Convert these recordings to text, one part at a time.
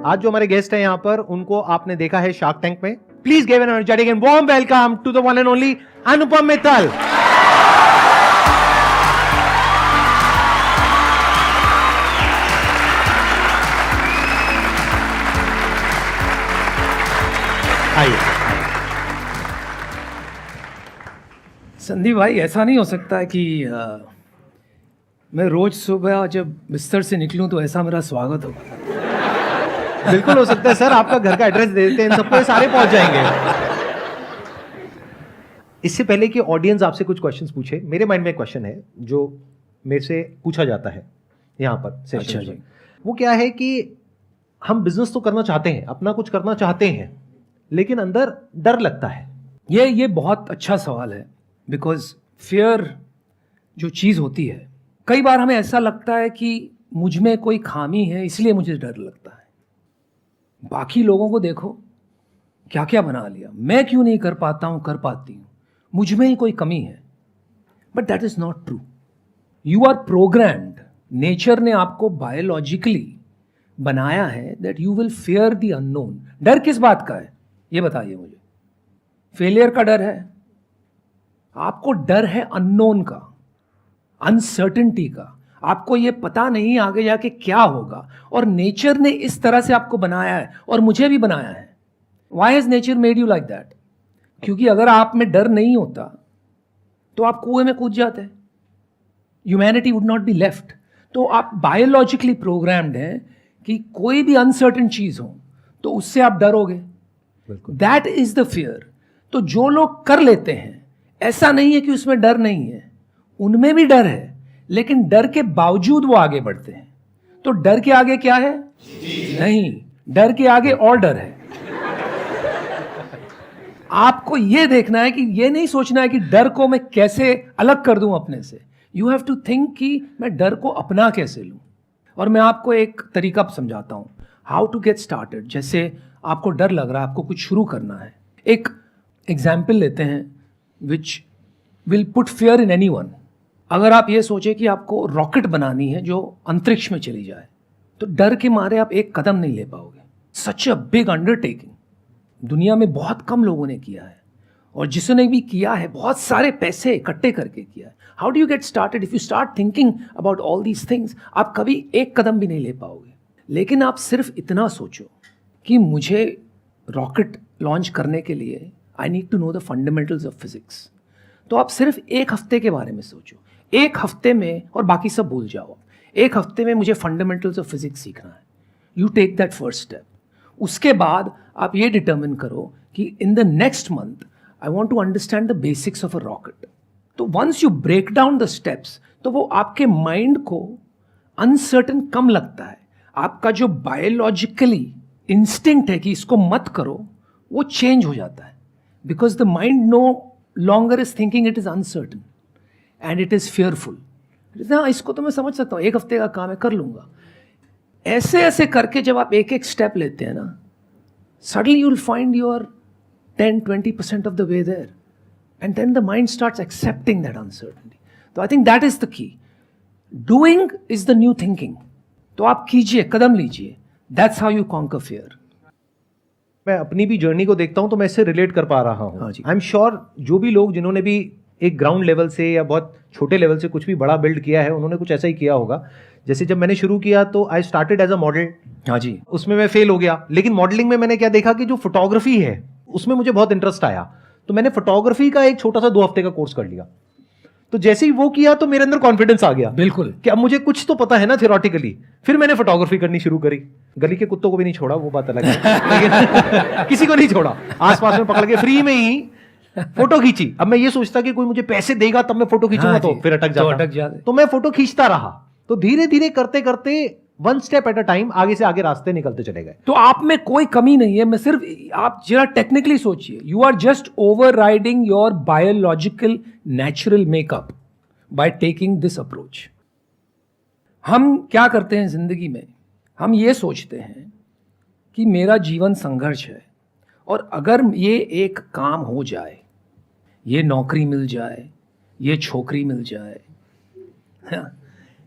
आज जो हमारे गेस्ट हैं यहाँ पर, उनको आपने देखा है शार्क टैंक में. Please give an energetic and warm welcome to the one and only Anupam Mittal. आइए. संदीप भाई, ऐसा नहीं हो सकता है कि मैं रोज सुबह जब बिस्तर से निकलूं तो ऐसा मेरा स्वागत हो. बिल्कुल हो सकता है सर. आपका घर का एड्रेस दे देते हैं, इन सबको ये सारे पहुंच जाएंगे. इससे पहले कि ऑडियंस आपसे कुछ क्वेश्चंस पूछे, मेरे माइंड में एक क्वेश्चन है जो मेरे से पूछा जाता है यहाँ पर सेशन में. वो क्या है कि हम बिजनेस तो करना चाहते हैं, अपना कुछ करना चाहते हैं, लेकिन अंदर डर लगता है. ये बहुत अच्छा सवाल है. बिकॉज फियर जो चीज़ होती है, कई बार हमें ऐसा लगता है कि मुझ में कोई खामी है इसलिए मुझे डर लगता है. बाकी लोगों को देखो, क्या क्या बना लिया, मैं क्यों नहीं कर पाता हूँ, कर पाती हूँ, मुझ में ही कोई कमी है. But that is not true. You are programmed. Nature ने आपको बायोलॉजिकली बनाया है that you will fear the unknown. डर किस बात का है ये बताइए मुझे. फेलियर का डर है, आपको डर है अननोन का, अनसर्टेनिटी का. आपको ये पता नहीं आगे जाके क्या होगा, और नेचर ने इस तरह से आपको बनाया है और मुझे भी बनाया है. Why has nature made you like that? क्योंकि अगर आप में डर नहीं होता तो आप कुएं में कूद जाते. Humanity would not be left. तो आप बायोलॉजिकली प्रोग्राम्ड हैं कि कोई भी अनसर्टेन चीज हो तो उससे आप डरोगे. That is the fear. तो जो लोग कर लेते हैं, ऐसा नहीं है कि उसमें डर नहीं है, उनमें भी डर है, लेकिन डर के बावजूद वो आगे बढ़ते हैं. तो डर के आगे क्या है? नहीं, डर के आगे और डर है. आपको ये देखना है कि ये नहीं सोचना है कि डर को मैं कैसे अलग कर दूं अपने से. यू हैव टू थिंक कि मैं डर को अपना कैसे लूं. और मैं आपको एक तरीका समझाता हूं हाउ टू गेट स्टार्टेड. जैसे आपको डर लग रहा है, आपको कुछ शुरू करना है. एक एग्जाम्पल लेते हैं which will put fear in anyone. अगर आप ये सोचें कि आपको रॉकेट बनानी है जो अंतरिक्ष में चली जाए, तो डर के मारे आप एक कदम नहीं ले पाओगे. सच अ बिग अंडरटेकिंग. दुनिया में बहुत कम लोगों ने किया है, और जिसने भी किया है बहुत सारे पैसे इकट्ठे करके किया है. How do you get started? If you start thinking about all these things, आप कभी एक कदम भी नहीं ले पाओगे. लेकिन आप सिर्फ इतना सोचो कि मुझे रॉकेट लॉन्च करने के लिए I need to know the fundamentals of physics. तो आप सिर्फ एक हफ्ते के बारे में सोचो. एक हफ्ते में, और बाकी सब भूल जाओ, एक हफ्ते में मुझे फंडामेंटल्स ऑफ फिजिक्स सीखना है. You take that first step. उसके बाद आप ये डिटर्मिन करो कि in the next month I want to understand the basics of a rocket. तो once you break down the steps, तो वो आपके माइंड को अनसर्टन कम लगता है. आपका जो बायोलॉजिकली इंस्टिंक्ट है कि इसको मत करो, वो चेंज हो जाता है. Because the mind no longer is thinking it is uncertain and it is fearful. हाँ, इसको तो मैं समझ सकता हूँ, एक हफ्ते का काम है, कर लूंगा. ऐसे ऐसे करके जब आप एक एक स्टेप लेते हैं ना, suddenly you will find your 10-20% of the way there, and then the mind starts accepting that uncertainty. तो I think that is the key. Doing is the new thinking. तो आप कीजिए, कदम लीजिए. That's how you conquer fear. मैं अपनी भी journey को देखता हूं तो मैं इससे रिलेट कर पा रहा हूं. आई एम श्योर जो भी लोग जिन्होंने भी एक ग्राउंड लेवल से या बहुत छोटे लेवल से कुछ भी बड़ा बिल्ड किया है, उन्होंने कुछ ऐसा ही किया होगा. जैसे जब मैंने शुरू किया तो I started as a model. हाँ जी. उसमें मैं फेल हो गया, लेकिन मॉडलिंग में मैंने क्या देखा कि जो फोटोग्राफी है उसमें मुझे बहुत इंटरेस्ट आया. तो मैंने फोटोग्राफी का एक छोटा सा 2 हफ्ते का कोर्स कर लिया. तो जैसे ही वो किया तो मेरे अंदर कॉन्फिडेंस आ गया. बिल्कुल. कि अब मुझे कुछ तो पता है ना थियोरेटिकली. फिर मैंने फोटोग्राफी करनी शुरू करी. गली के कुत्तों को भी नहीं छोड़ा, वो बात अलग है, लेकिन किसी को नहीं छोड़ा. आसपास में पकड़ के फ्री में ही फोटो खींची. अब मैं ये सोचता कि कोई मुझे पैसे देगा तब मैं फोटो खींचूंगा, तो फिर अटक जाता. तो मैं फोटो खींचता रहा. तो धीरे धीरे करते करते one step at a time आगे से आगे रास्ते निकलते चले गए. तो आप में कोई कमी नहीं है. मैं सिर्फ, आप जरा टेक्निकली सोचिए. You are just overriding your biological natural makeup by taking this approach. हम क्या करते हैं जिंदगी में? हम ये सोचते हैं कि मेरा जीवन संघर्ष है, और अगर ये एक काम हो जाए, ये नौकरी मिल जाए, ये छोकरी मिल जाए,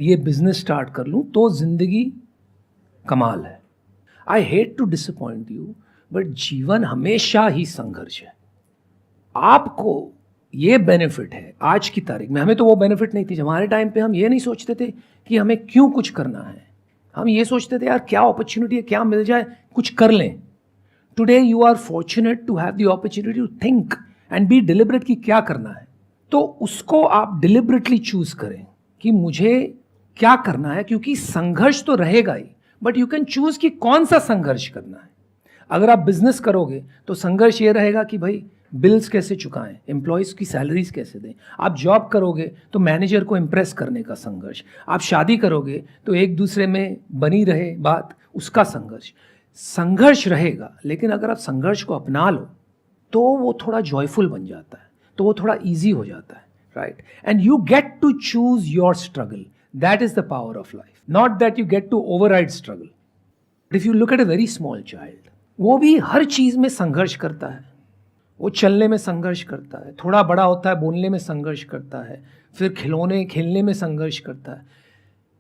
ये बिजनेस स्टार्ट कर लूं, तो जिंदगी कमाल है. I hate to disappoint you, but जीवन हमेशा ही संघर्ष है। आपको ये बेनिफिट है आज की तारीख में, हमें तो वो बेनिफिट नहीं थी। हमारे टाइम पे हम ये नहीं सोचते थे कि हमें क्यों कुछ करना है, हम ये सोचते थे यार क्या अपॉर्चुनिटी है, क्या मिल जाए कुछ कर लें। Today you are fortunate to have the opportunity to think and be deliberate कि क्या करना है, तो उसको आप डिलिबरेटली चूज करें कि मुझे क्या करना है, क्योंकि संघर्ष तो रहेगा ही, बट यू कैन चूज कि कौन सा संघर्ष करना है। अगर आप बिजनेस करोगे तो संघर्ष ये रहेगा कि भाई बिल्स कैसे चुकाएं, एम्प्लॉयज की सैलरीज कैसे दें। आप जॉब करोगे तो मैनेजर को इम्प्रेस करने का संघर्ष। आप शादी करोगे तो एक दूसरे में बनी रहे बात, उसका संघर्ष। संघर्ष रहेगा, लेकिन अगर आप संघर्ष को अपना लो तो वो थोड़ा जॉयफुल बन जाता है, तो वो थोड़ा ईजी हो जाता है, right. And you get to choose your struggle, that is the power of life, not that you get to override struggle. If you look at a very small child, वो भी हर चीज में संघर्ष करता है। वो चलने में संघर्ष करता है, थोड़ा बड़ा होता है बोलने में संघर्ष करता है, फिर खिलौने खेलने में संघर्ष करता है,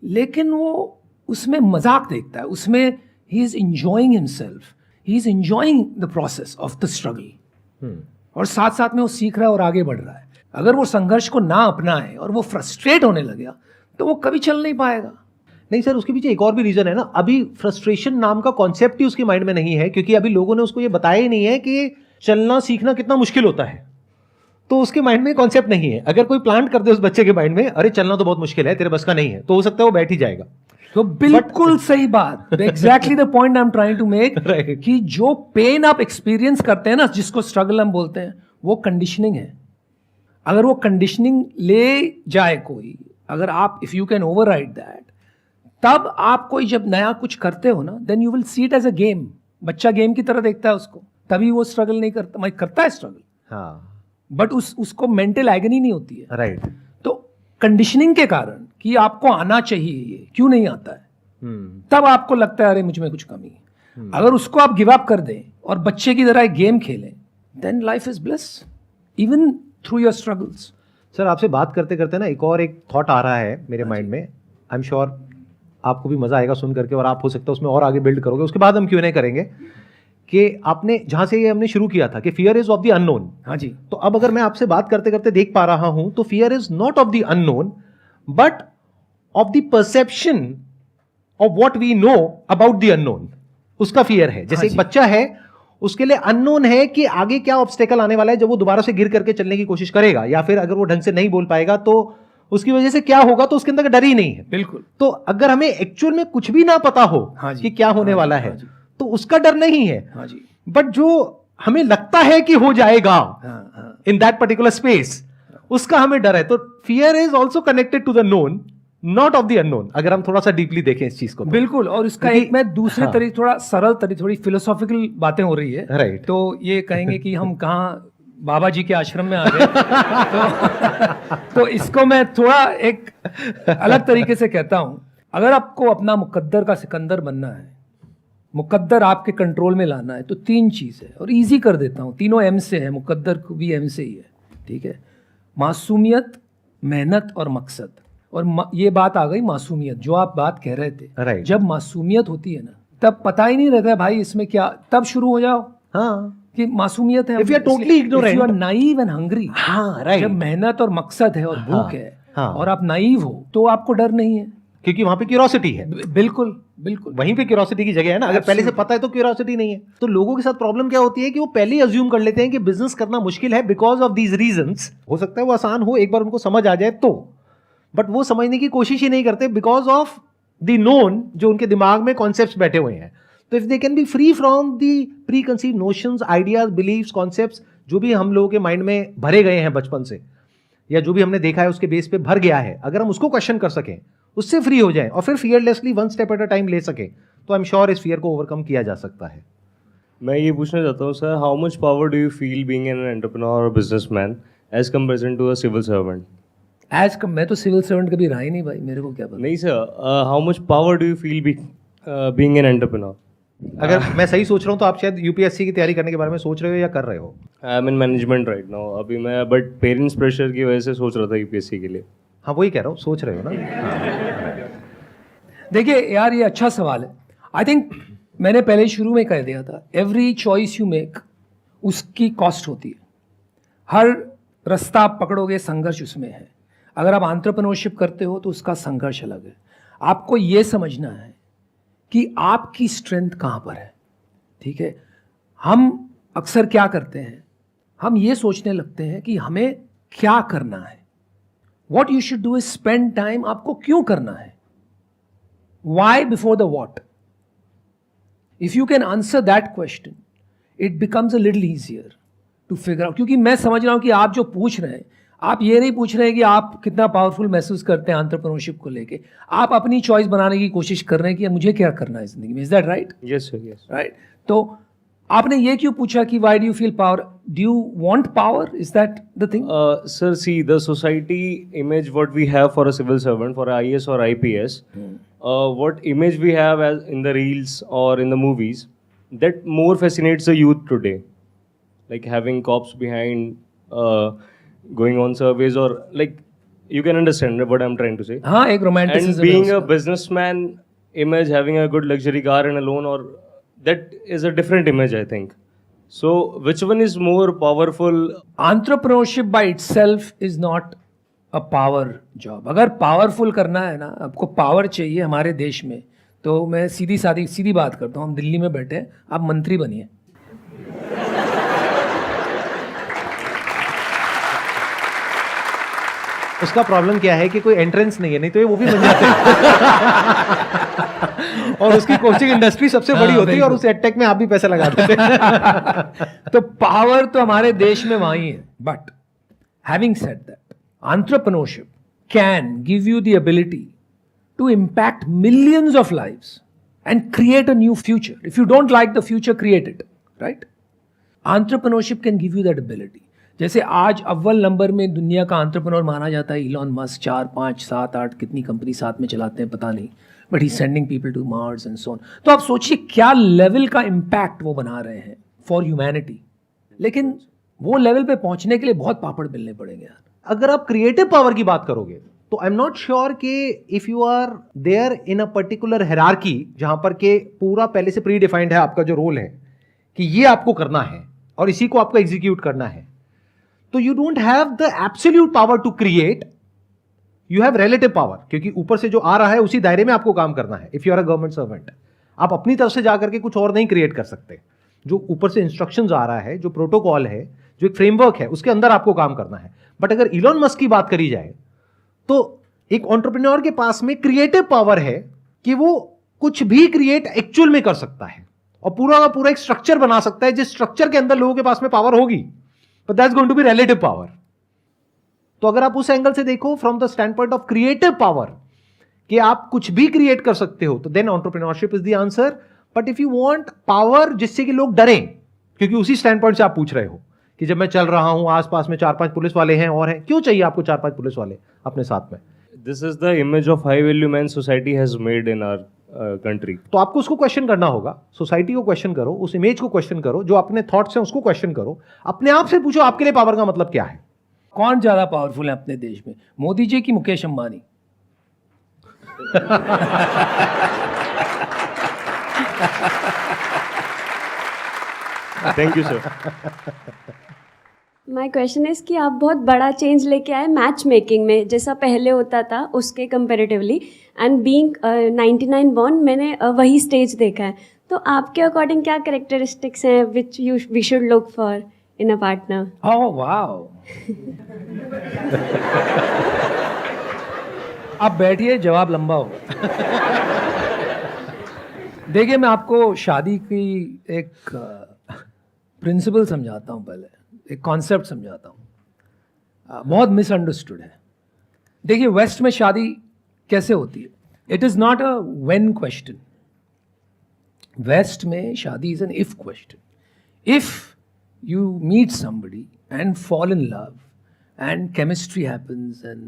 लेकिन वो उसमें मजाक देखता है, उसमें he is enjoying himself, he is enjoying the process of the struggle, और साथ साथ में वो सीख रहा है और आगे बढ़ रहा है। अगर वो संघर्ष को ना अपनाए और वो फ्रस्ट्रेट होने लगा तो वो कभी चल नहीं पाएगा। नहीं सर, उसके पीछे एक और भी रीजन है ना, अभी फ्रस्ट्रेशन नाम का कॉन्सेप्ट ही उसके माइंड में नहीं है, क्योंकि अभी लोगों ने उसको ये बताया ही नहीं है कि चलना सीखना कितना मुश्किल होता है। तो उसके माइंड में कॉन्सेप्ट नहीं है। अगर कोई प्लांट कर दे उस बच्चे के माइंड में, अरे चलना तो बहुत मुश्किल है, तेरे बस का नहीं है, तो हो सकता है वो बैठ ही जाएगा। तो बिल्कुल सही बात, exactly the point I am trying to make, कि जो पेन आप एक्सपीरियंस करते हैं ना, जिसको स्ट्रगल हम बोलते हैं, वो कंडीशनिंग है। अगर वो कंडीशनिंग ले जाए कोई, अगर आप if you can override that, तब आप कोई जब नया कुछ करते हो ना, then you will see it as a game. बच्चा गेम की तरह देखता है उसको, तभी वो स्ट्रगल नहीं करता, मैं करता है स्ट्रगल, हाँ, बट उसको मेंटल एगनी नहीं होती है, राइट। तो कंडीशनिंग के कारण कि आपको आना चाहिए, ये क्यों नहीं आता है, तब आपको लगता है अरे मुझ में कुछ कमी है। अगर उसको आप गिव अप कर दें और बच्चे की तरह एक गेम खेलें, then life is bliss even through your struggles. Sir, आपसे बात करते करते ना एक थॉट आ रहा है मेरे माइंड में, आई एम श्योर आपको भी मजा आएगा सुन करके, और आप हो सकता है उसमें और आगे बिल्ड करोगे। उसके बाद हम क्यों नहीं करेंगे कि आपने जहां से ये हमने शुरू किया था कि fear is of the unknown. हाँ जी। तो अब अगर मैं आपसे बात करते करते देख पा रहा हूं, तो fear is not of the unknown but of the perception of what we know about the unknown, उसका फियर है। जैसे एक बच्चा है, उसके लिए अननोन है कि आगे क्या ऑब्स्टेकल आने वाला है जब वो दोबारा से गिर करके चलने की कोशिश करेगा, या फिर अगर वो ढंग से नहीं बोल पाएगा तो उसकी वजह से क्या होगा, तो उसके अंदर डर ही नहीं है। बिल्कुल। तो अगर हमें एक्चुअल में कुछ भी ना पता हो कि क्या होने वाला है, तो उसका डर नहीं है। हाँ जी। बट जो हमें लगता है कि हो जाएगा इन दैट पर्टिकुलर स्पेस, उसका हमें डर है। तो fear is also connected to the known, not of the unknown, अगर हम थोड़ा सा डीपली देखें इस चीज को। बिल्कुल। और इसका एक मैं दूसरे तरीके, थोड़ा सरल तरीके, थोड़ी फिलोसॉफिकल बातें हो रही है, राइट। तो ये कहेंगे कि हम कहाँ बाबा जी के आश्रम में आ गए। तो इसको मैं थोड़ा एक अलग तरीके से कहता हूं। अगर आपको अपना मुकद्दर का सिकंदर बनना है, मुकद्दर आपके कंट्रोल में लाना है, तो 3 चीज है, और इजी कर देता हूं, तीनों एम से है, मुकद्दर को भी एम से ही है, ठीक है। मासूमियत, मेहनत और मकसद। और ये बात आ गई मासूमियत, जो आप बात कह रहे थे। राइट। जब मासूमियत होती है ना, तब पता ही नहीं रहता है भाई इसमें क्या, तब शुरू हो जाओ। हाँ, कि मासूमियत है, If you are totally ignorant, if you are naive and hungry, हाँ, राइट। जब मेहनत और मकसद है और भूख है, हाँ। और आप नाइव हो, तो आपको डर नहीं है, क्योंकि वहां पे क्यूरोसिटी है। बिल्कुल बिल्कुल। वहीं पे क्यूरोसिटी की जगह है ना। अगर पहले से पता है तो क्यूरोसिटी नहीं है। तो लोगों के साथ प्रॉब्लम क्या होती है कि वो पहले ही अज्यूम कर लेते हैं कि बिजनेस करना मुश्किल है बिकॉज ऑफ दीज रीजंस। हो सकता है वो आसान हो, एक बार उनको समझ आ जाए तो, बट वो समझने की कोशिश ही नहीं करते बिकॉज ऑफ द नोन, जो उनके दिमाग में कॉन्सेप्ट्स बैठे हुए हैं। तो if they can be free from the preconceive notions, ideas, beliefs, concepts, जो भी हम लोगों के माइंड में भरे गए हैं बचपन से, या जो भी हमने देखा है उसके बेस पे भर गया है, अगर हम उसको क्वेश्चन कर सकें, उससे फ्री हो जाएं और फिर fearlessly one step at a time ले सकें, तो आई एम श्योर इस फियर को ओवरकम किया जा सकता है। मैं ये पूछना चाहता हूँ sir, how much power do you feel being an entrepreneur और businessman as comparison to a civil servant? मैं तो सिविल सर्वेंट कभी रहा ही नहीं भाई, मेरे को क्या पता। नहीं sir, how much power do you feel being an entrepreneur? अगर मैं सही सोच रहा हूँ तो आप शायद यूपीएससी की तैयारी करने के बारे में सोच रहे हो या कर रहे हो? I am in management right now अभी मैं, बट पेरेंट्स प्रेशर की वजह से सोच रहा था यूपीएससी के लिए। हाँ, वही कह रहा हूँ, सोच रहे हो ना। देखिए यार, ये अच्छा सवाल है। आई थिंक मैंने पहले शुरू में कह दिया था, एवरी चॉइस यू मेक उसकी कॉस्ट होती है। हर रास्ता आप पकड़ोगे, संघर्ष उसमें है। अगर आप एंटरप्रेन्योरशिप करते हो तो उसका संघर्ष अलग है। आपको ये समझना है कि आपकी स्ट्रेंथ कहाँ पर है। ठीक है, हम अक्सर क्या करते हैं, हम ये सोचने लगते हैं कि हमें क्या करना है। What you should do is spend time, आपको क्यों करना है, why before the what. If you can answer that question it becomes a little easier to figure out. क्योंकि मैं समझ रहा हूं कि आप जो पूछ रहे हैं, आप ये नहीं पूछ रहे हैं कि आप कितना पावरफुल महसूस करते हैं एंटरप्रेन्योरशिप को लेके। आप अपनी चॉइस बनाने की कोशिश कर रहे हैं कि मुझे क्या करना है जिंदगी में। Is that right? Yes, sir. Yes. Right. तो आपने ये क्यों पूछा कि why do you feel power, do you want power, is that the thing? Sir, see, the society image what we have for a civil servant, for a IAS or IPS, what image we have as in the reels or in the movies, that more fascinates the youth today. Like having cops behind, going on surveys, or like you can understand what I'm trying to say. हाँ, एक romanticism And being a businessman image, having a good luxury car and a loan, or that is a different image, I think. So, which one is more powerful? Entrepreneurship by itself is not a power job. अगर powerful करना है ना, आपको power चाहिए हमारे देश में, तो मैं सीधी बात करता हूँ। हम दिल्ली में बैठे हैं, आप मंत्री बनिए। उसका प्रॉब्लम क्या है कि कोई एंट्रेंस नहीं है, नहीं तो ये वो भी बन जाते हैं। और उसकी कोचिंग इंडस्ट्री सबसे बड़ी होती है और उस एडटेक में आप भी पैसा लगा देते हैं। तो पावर तो हमारे देश में वहीं है। But having said that, entrepreneurship can give you the ability to impact millions of lives and create a new future. If you don't like the future, create it, right? Entrepreneurship can give you that ability. जैसे आज अव्वल number में दुनिया का entrepreneur माना जाता है Elon Musk. 4, 5, 7, 8 कितनी कंपनी साथ में चलाते हैं पता नहीं, but he sending people to Mars and so on. तो आप सोचिए क्या लेवल का इम्पैक्ट वो बना रहे हैं फॉर ह्यूमैनिटी। लेकिन वो लेवल पे पहुंचने के लिए बहुत पापड़ बेलने पड़ेंगे यार। अगर आप क्रिएटिव पावर की बात करोगे तो आई एम नॉट श्योर कि if you are there in a particular hierarchy जहां पर के पूरा पहले से प्री डिफाइंड है आपका जो रोल है कि ये आपको करना है और इसी को आपको एग्जीक्यूट करना है, तो you don't have the absolute power to create, you have relative power, क्योंकि ऊपर से जो आ रहा है उसी दायरे में आपको काम करना है। If you are a government servant, आप अपनी तरफ से जाकर के कुछ और नहीं क्रिएट कर सकते। जो ऊपर से इंस्ट्रक्शंस आ रहा है, जो प्रोटोकॉल है, जो एक फ्रेमवर्क है, उसके अंदर आपको काम करना है। बट अगर इलॉन मस्क की बात करी जाए तो एक एंटरप्रेन्योर के पास में क्रिएटिव पावर है कि वो कुछ भी क्रिएट एक्चुअल में कर सकता है और पूरा का पूरा एक स्ट्रक्चर बना सकता है जिस स्ट्रक्चर के अंदर लोगों के पास में पावर होगी, but that's going to be relative power. तो अगर आप उस एंगल से देखो from the standpoint of creative power कि आप कुछ भी क्रिएट कर सकते हो, तो then entrepreneurship is the answer. But if you want power जिससे कि लोग डरें, क्योंकि उसी स्टैंड पॉइंट से आप पूछ रहे हो कि जब मैं चल रहा हूं आसपास में 4-5 पुलिस वाले हैं और हैं, क्यों चाहिए आपको 4-5 पुलिस वाले अपने साथ में? This is the image of high value man society has made in our country. तो आपको उसको क्वेश्चन करना होगा, सोसाइटी को क्वेश्चन करो, उस इमेज को क्वेश्चन करो, जो अपने थॉट्स हैं उसको क्वेश्चन करो, अपने आप से पूछो आपके लिए पावर का मतलब क्या है। कौन ज्यादा पावरफुल है अपने देश में, मोदी जी की Mukesh Ambani? Thank you, sir. My question is कि आप बहुत बड़ा चेंज लेके आए मैच मेकिंग में, जैसा पहले होता था उसके कंपेरेटिवली, एंड बीइंग 99 बॉर्न मैंने वही स्टेज देखा है। तो आपके अकॉर्डिंग क्या कैरेक्टरिस्टिक्स हैं which we should look for in a partner? Oh wow. आप बैठिए, जवाब लंबा होगा। देखिए, मैं आपको शादी की एक प्रिंसिपल समझाता हूँ, पहले एक कॉन्सेप्ट समझाता हूँ। बहुत मिसअंडरस्टूड है। देखिए, वेस्ट में शादी कैसे होती है, it is not a when question. West में शादी is an if question. If you meet somebody and fall in love and chemistry happens and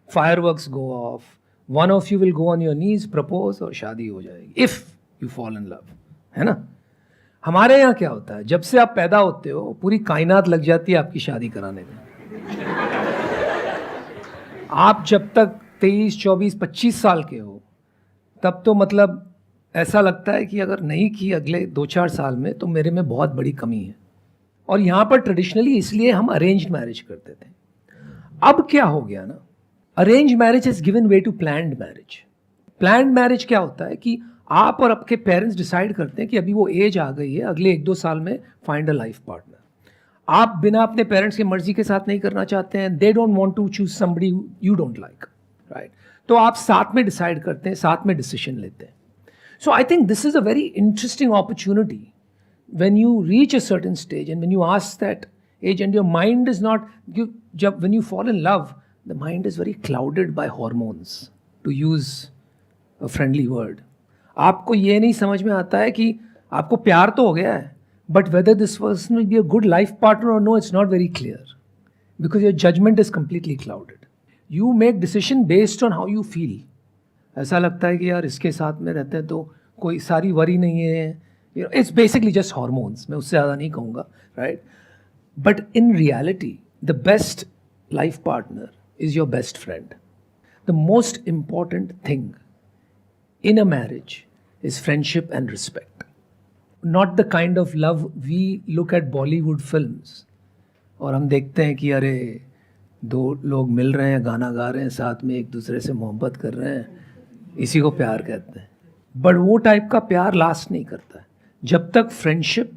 fireworks go off, one of you will go on your knees, propose और शादी हो जाएगी, if you fall in love, है ना। हमारे यहाँ क्या होता है, जब से आप पैदा होते हो पूरी कायनात लग जाती है आपकी शादी कराने में। आप जब तक 23, 24, 25 साल के हो तब तो मतलब ऐसा लगता है कि अगर नहीं की अगले 2-4 साल में तो मेरे में बहुत बड़ी कमी है। और यहाँ पर ट्रेडिशनली इसलिए हम अरेंज्ड मैरिज करते थे। अब क्या हो गया ना, arrange marriage is given way to planned marriage. Planned marriage क्या होता है कि आप और आपके पेरेंट्स डिसाइड करते हैं कि अभी वो एज आ गई है, अगले 1-2 साल में फाइंड अ लाइफ पार्टनर। आप बिना अपने पेरेंट्स की मर्जी के साथ नहीं करना चाहते हैं, they don't want to choose somebody you don't like, right? तो आप साथ में डिसाइड करते हैं, साथ में डिसीजन लेते हैं। So I think this is a very interesting opportunity when you reach a certain stage and when you ask that age and your mind is not when you fall in love, the mind is very clouded by hormones, to use a friendly word. आपको ये नहीं समझ में आता है कि आपको प्यार तो हो गया है, but whether this person will be a good life partner or no, it's not very clear because your judgment is completely clouded. You make decision based on how you feel. ऐसा लगता है कि यार इसके साथ में रहते हैं तो कोई सारी वरी नहीं है, it's basically just hormones. मैं उससे ज़्यादा नहीं कहूँगा, right? But in reality, the best life partner is your best friend. The most important thing in a marriage is friendship and respect. Not the kind of love we look at Bollywood films. और हम देखते हैं कि अरे 2 लोग मिल रहे हैं, गाना गा रहे हैं, साथ में एक दूसरे से मोहब्बत कर रहे हैं, इसी को प्यार कहते हैं। बट वो टाइप का प्यार लास्ट नहीं करता है जब तक फ्रेंडशिप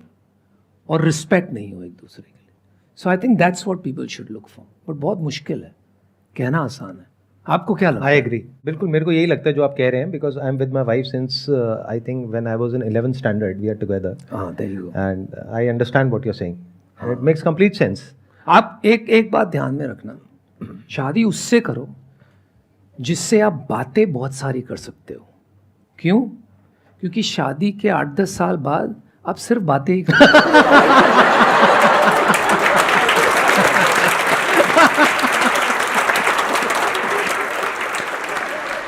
और रिस्पेक्ट नहीं हो एक दूसरे के लिए। So I think that's what people should look for. But बहुत मुश्किल है, कहना आसान है। आपको क्या लगता है? आई एग्री, बिल्कुल मेरे को यही लगता है जो आप कह रहे हैं, because I am with my wife since I think when I was in 11th standard we are together, and I understand what you are saying, it makes complete sense. आप एक बात ध्यान में रखना, शादी उससे करो जिससे आप बातें बहुत सारी कर सकते हो। क्यों? क्योंकि शादी के 8-10 साल बाद आप सिर्फ बातें ही करो।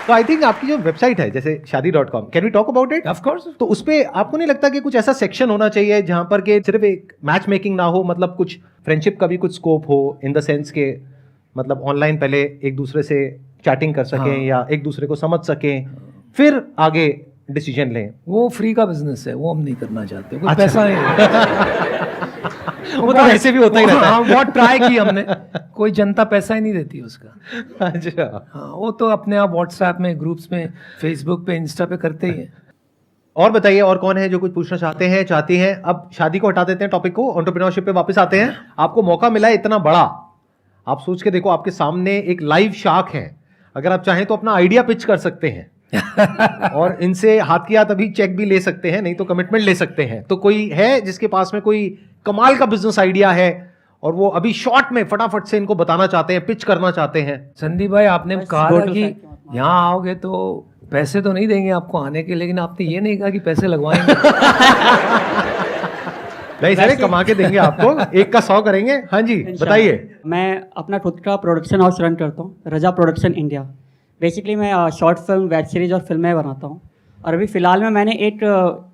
तो आई थिंक आपकी जो वेबसाइट है जैसे shadi.com, can we talk about it? Of course. तो उस पे आपको नहीं लगता कि कुछ ऐसा सेक्शन होना चाहिए जहां पर के सिर्फ एक मैच मेकिंग ना हो, मतलब कुछ फ्रेंडशिप का भी कुछ स्कोप हो, इन द सेंस के मतलब ऑनलाइन पहले एक दूसरे से चैटिंग कर सकें, या एक दूसरे को समझ सकें, फिर आगे डिसीजन लें? वो फ्री का बिजनेस है, वो हम नहीं करना चाहते, कोई अच्छा। पैसा नहीं। वो तो ऐसे भी होता ही रहता है। हाँ, बहुत ट्राई की हमने, कोई जनता पैसा ही नहीं देती उसका। अच्छा, हाँ, वो तो अपने आप व्हाट्सएप में, ग्रुप्स में, फेसबुक पे, इंस्टा पे करते ही हैं। और बताइए, और कौन है जो कुछ पूछना चाहते हैं, चाहती हैं? अब शादी को हटा देते हैं टॉपिक को, एंटरप्रेन्योरशिप पे वापस आते हैं। आपको मौका मिला है इतना बड़ा, आप सोच के देखो, आपके सामने एक लाइव शार्क है, अगर आप चाहें तो अपना आइडिया पिच कर सकते हैं और इनसे हाथ की हाथ अभी चेक भी ले सकते हैं, नहीं तो कमिटमेंट ले सकते हैं। तो कोई है जिसके पास में कोई कमाल का बिजनेस आइडिया है और वो अभी शॉर्ट में फटाफट से इनको बताना चाहते हैं, पिच करना चाहते हैं? संदीप भाई, आपने कहा था कि यहाँ आओगे तो पैसे तो नहीं देंगे आपको आने के, लेकिन आपने ये नहीं कहा कि पैसे लगवाएंगे। नहीं सर, कमा के देंगे आपको, 1 का 100 करेंगे। हाँ जी, बताइए। मैं अपना खुद का प्रोडक्शन हाउस रन करता हूँ, रजा प्रोडक्शन इंडिया। बेसिकली मैं शॉर्ट फिल्म, वेब सीरीज़ और फिल्में बनाता हूँ। और अभी फ़िलहाल में मैंने एक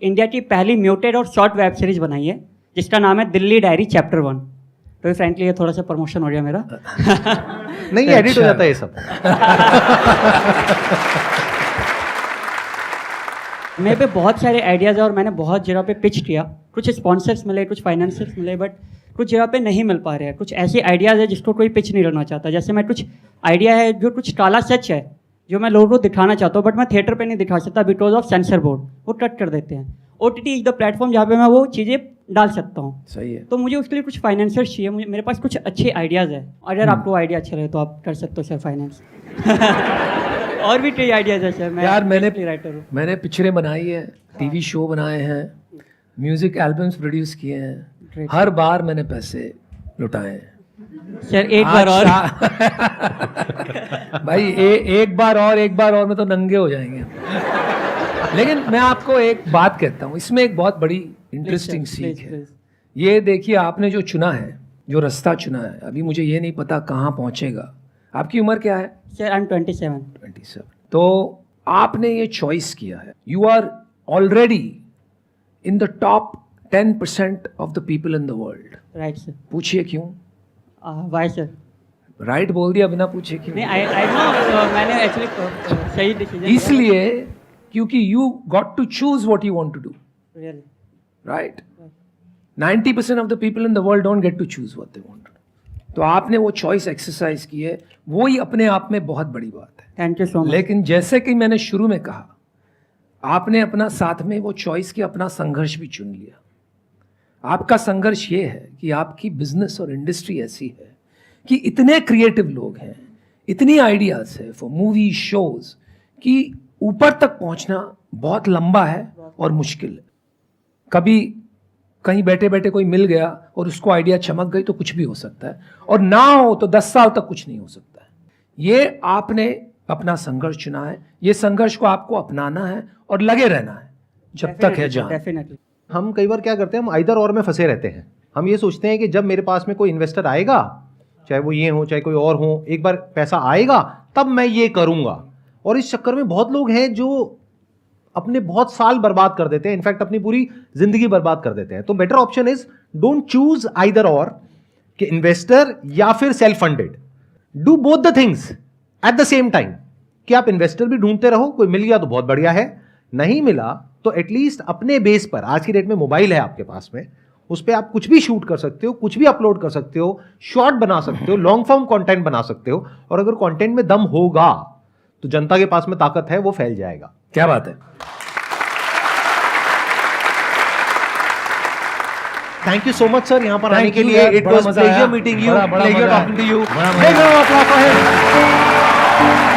इंडिया की पहली म्यूटेड और शॉर्ट वेब सीरीज़ बनाई है जिसका नाम है दिल्ली डायरी चैप्टर 1। तो फ्रेंकली ये थोड़ा सा प्रमोशन हो गया मेरा। नहीं, एडिट हो जाता है ये सब। मेरे पे बहुत सारे आइडियाज़ है और मैंने बहुत जगह पे पिच किया, कुछ स्पॉन्सर्स मिले, कुछ फाइनेंसर्स मिले, बट कुछ जगह पे नहीं मिल पा रहे हैं। कुछ ऐसे आइडियाज़ है जिसको कोई पिच नहीं करना चाहता। जैसे मैं कुछ आइडिया है जो कुछ काला सच है जो मैं लोगों को दिखाना चाहता हूँ, बट मैं थिएटर पे नहीं दिखा सकता बिकॉज ऑफ सेंसर बोर्ड, वो कट कर देते हैं। OTT इज द प्लेटफॉर्म जहाँ पे मैं वो चीज़ें डाल सकता हूँ। सही है। तो मुझे उसके लिए कुछ फाइनेंसर्स चाहिए, मुझे मेरे पास कुछ अच्छे आइडियाज़ है। अगर आपको आइडिया अच्छा लगे तो आप कर सकते हो सर फाइनेंस। और भी कई आइडियाज़ है सर। मैं यार राइटर हूँ। मैंने पिक्चरें बनाई है, टीवी शो बनाए हैं, म्यूजिक एल्बम्स प्रोड्यूस किए हैं, हर बार मैंने पैसे लुटाए हैं। सर एक बार और भाई एक बार और में तो नंगे हो जाएंगे। लेकिन मैं आपको एक बात कहता हूँ, इसमें एक बहुत बड़ी इंटरेस्टिंग सीख है। ये देखिए, आपने जो चुना है, जो रास्ता चुना है, अभी मुझे ये नहीं पता कहाँ पहुँचेगा। आपकी उम्र क्या है? Sir I am 27। तो आपने ये चॉइस किया है, you are already in the top 10% of the people in the world. Right sir. पूछिए क्यों? Why sir? राइट बोल दिया बिना पूछे क्यों? नहीं, आई नो, मैंने एक्चुअली सही डिसीजन। इसलिए क्योंकि you got to choose what you want to do, really right? 90% of the people in the world don't get to choose what they want to do. तो आपने वो चॉइस एक्सरसाइज की है, वो ही अपने आप में बहुत बड़ी बात है। Thank you so much. लेकिन जैसे कि मैंने शुरू में कहा, आपने अपना साथ में वो चॉइस की अपना संघर्ष भी चुन लिया। आपका संघर्ष ये है कि आपकी बिजनेस और इंडस्ट्री ऐसी है कि इतने क्रिएटिव लोग हैं, इतनी आइडियाज है फॉर मूवी शोज, कि ऊपर तक पहुंचना बहुत लंबा है और मुश्किल है। कभी कहीं बैठे बैठे कोई मिल गया और उसको आइडिया चमक गई तो कुछ भी हो सकता है, और ना हो तो 10 साल तक कुछ नहीं हो सकता है। ये आपने अपना संघर्ष चुना है, ये संघर्ष को आपको अपनाना है और लगे रहना है जब तक है जान। डेफिनेटली। हम कई बार क्या करते हैं, हम आइदर और में फंसे रहते हैं। हम ये सोचते हैं कि जब मेरे पास में कोई इन्वेस्टर आएगा, चाहे वो ये हो चाहे कोई और हो, एक बार पैसा आएगा तब मैं ये करूंगा। और इस चक्कर में बहुत लोग हैं जो अपने बहुत साल बर्बाद कर देते हैं, इनफैक्ट अपनी पूरी जिंदगी बर्बाद कर देते हैं। तो better option is don't choose either और, कि इन्वेस्टर या फिर self funded. Do both the things at the same time, कि आप इन्वेस्टर भी ढूंढते रहो, कोई मिल गया तो बहुत बढ़िया है, नहीं मिला तो एटलीस्ट अपने बेस पर, आज की डेट में मोबाइल है आपके पास में, उस पर आप कुछ भी शूट कर सकते हो, कुछ भी अपलोड कर सकते हो, शॉर्ट बना सकते हो, लॉन्ग फॉर्म कंटेंट बना सकते हो, और अगर कंटेंट में दम होगा तो जनता के पास में ताकत है, वो फैल जाएगा। क्या बात है। Thank you so much sir यहाँ पर Thank आने के you, लिए। यार, इट बड़ा वाज मजा आया। प्लेजर मीटिंग यू, बड़ा प्लेजर मजा आया। Talking to you. बड़ा मजा आया।